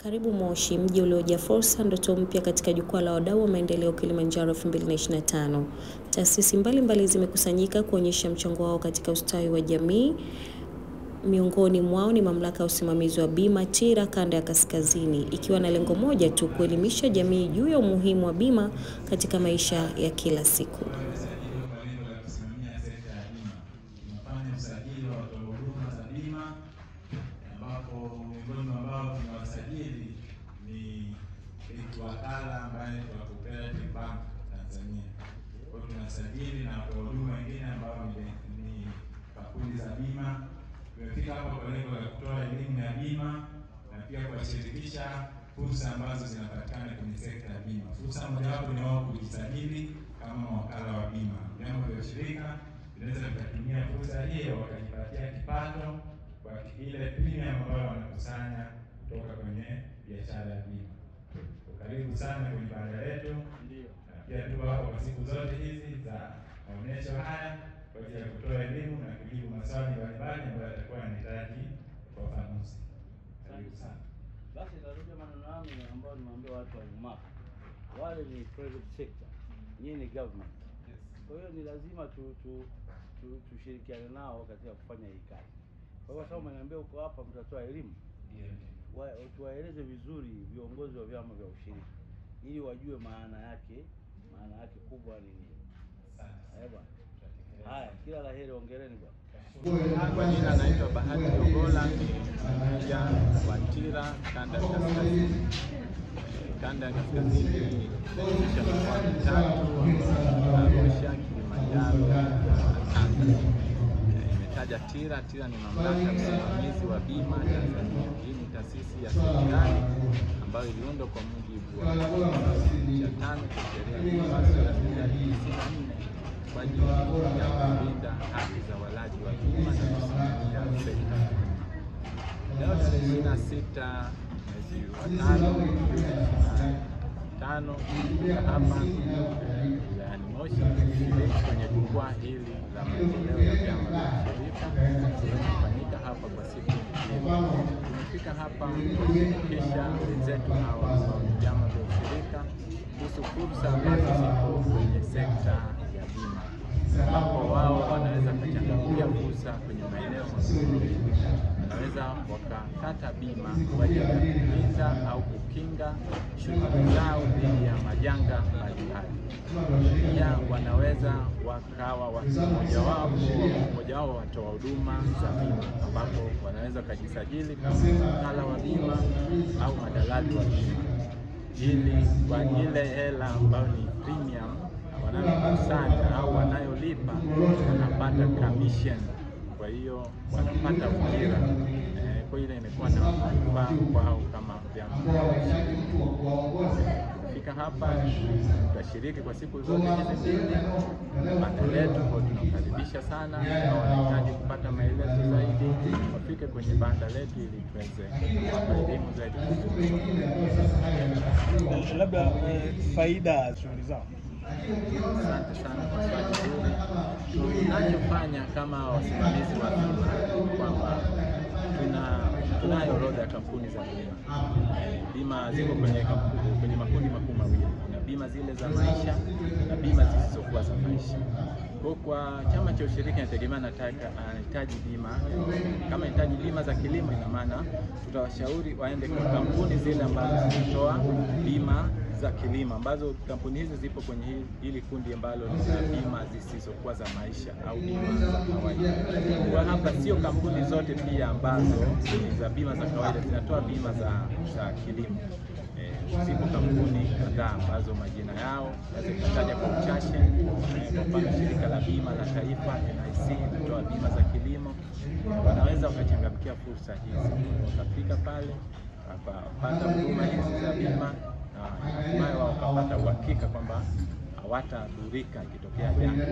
Karibu Moshi, mji uliojaa fursa, ndoto mpya katika jukwaa la wadau wa maendeleo Kilimanjaro 2025. Taasisi mbalimbali zimekusanyika kuonyesha mchango wao katika ustawi wa jamii. Miongoni mwao ni mamlaka ya usimamizi wa bima TIRA kanda ya kaskazini, ikiwa na lengo moja tu, kuelimisha jamii juu ya umuhimu wa bima katika maisha ya kila siku. Wakala ambaye kwa Cooperative Bank Tanzania. Kwa tunasajili na kwa huduma wengine ambao ni kampuni za bima. Tumefika hapa kwa lengo la kutoa elimu ya bima na pia kuwashirikisha fursa ambazo zinapatikana kwenye sekta ya bima. Fursa mojawapo ni wao kujisajili kama wakala wa bima. Vyama vya ushirika vinaweza kutumia fursa hiyo wakajipatia kipato kwa ile premium ambayo wanakusanya kutoka kwenye biashara ya bima. Karibu sana kwenye banda letu. Ndio. Na pia tuko hapo kwa siku zote hizi za maonyesho haya kwa ajili ya kutoa elimu na kujibu maswali mbalimbali ambayo yatakuwa yanahitaji ufafanuzi. Karibu sana. Basi narudia maneno yangu ambayo nimeambia watu wa UMAP. Wale ni private sector, nyinyi ni government. Yes. Kwa hiyo ni lazima tushirikiane nao katika kufanya hii kazi. Kwa hiyo sababu mnaambia uko hapa mtatoa elimu. Ndio. Tuwaeleze vizuri viongozi wa vyama vya ushirika ili wajue maana yake kubwa ni nini. Haya, kila laheri, hongereni bwana. Kwa jina naitwa Bahati Ogola, ni meneja wa TIRA kanda ya kaskazini. Kanda ya kaskazini inaonyesha mikoa mitatu: Arusha, Kilimanjaro na Tanga. Imetaja TIRA. TIRA ni mamlaka ya usimamizi wa bima Tanzania. Hii ni taasisi ya serikali ambayo iliundwa kwa mujibu wa cha 5 cha sheria ya bima sura ya 94 kwa ajili ya kulinda haki za walaji wa bima na kusimamia sekta ya bima. Leo tarehe 26 mwezi wa 5 hapa wilayani Moshi kwenye jukwaa hili la maendeleo ya vyama vya ushirika linalofanyika hapa kwa siku mbili. Tumefika hapa kushirikisha wenzetu hawa ambao ni vyama vya ushirika kuhusu fursa ambazo zipo kwenye sekta ya bima, ambapo wao wanaweza kuchangamkia fursa kwenye maeneo mazuri. Wanaweza wakakata bima kwa ajili ya kulinda au kukinga shughuli zao dhidi ya majanga mbalimbali. Pia wanaweza wakawa mmoja wao watoa huduma za bima, ambapo wanaweza kujisajili kama wakala wa bima au madalali wa bima, ili kwa ile hela ambayo ni premium wanayokusanya au wanayolipa wanapata commission. Kwa hiyo wanapata ujira. Kwa ile imekuwa na manufaa kwao kama vyama. Fika hapa tutashiriki kwa siku zote hizi mbili. Banda letu kwa tunakaribisha sana, na wanahitaji kupata maelezo zaidi wafike kwenye banda letu ili tuweze kupata elimu zaidi. Labda faida shughuli zao. Asante sana kwa swali hili. Tunachofanya kama wasimamizi wa bima kwamba tunayo orodha ya kampuni za bima. Bima ziko kwenye makundi makuu mawili: na bima zile za maisha na bima zisizokuwa za maisha. Kwa chama cha ushirika inategemea anahitaji bima. Kama anahitaji bima za kilimo, ina maana tutawashauri waende kwa kampuni zile ambazo zinatoa bima za kilimo, ambazo kampuni hizi zipo kwenye hili kundi ambalo ni bima zisizokuwa za maisha au bima za kawaida. Kwa hapa sio kampuni zote pia ambazo ni za bima za kawaida zinatoa bima za kilimo. Zipo kampuni kadhaa ambazo majina yao naweza kutaja kwa uchache. Kwa mfano, shirika la bima la taifa NIC linatoa bima za kilimo. Wanaweza wakachangamkia fursa hizi, wakafika pale wakapata huduma hizi za bima, na hatimaye wakapata uhakika kwamba hawatadhurika ikitokea janga.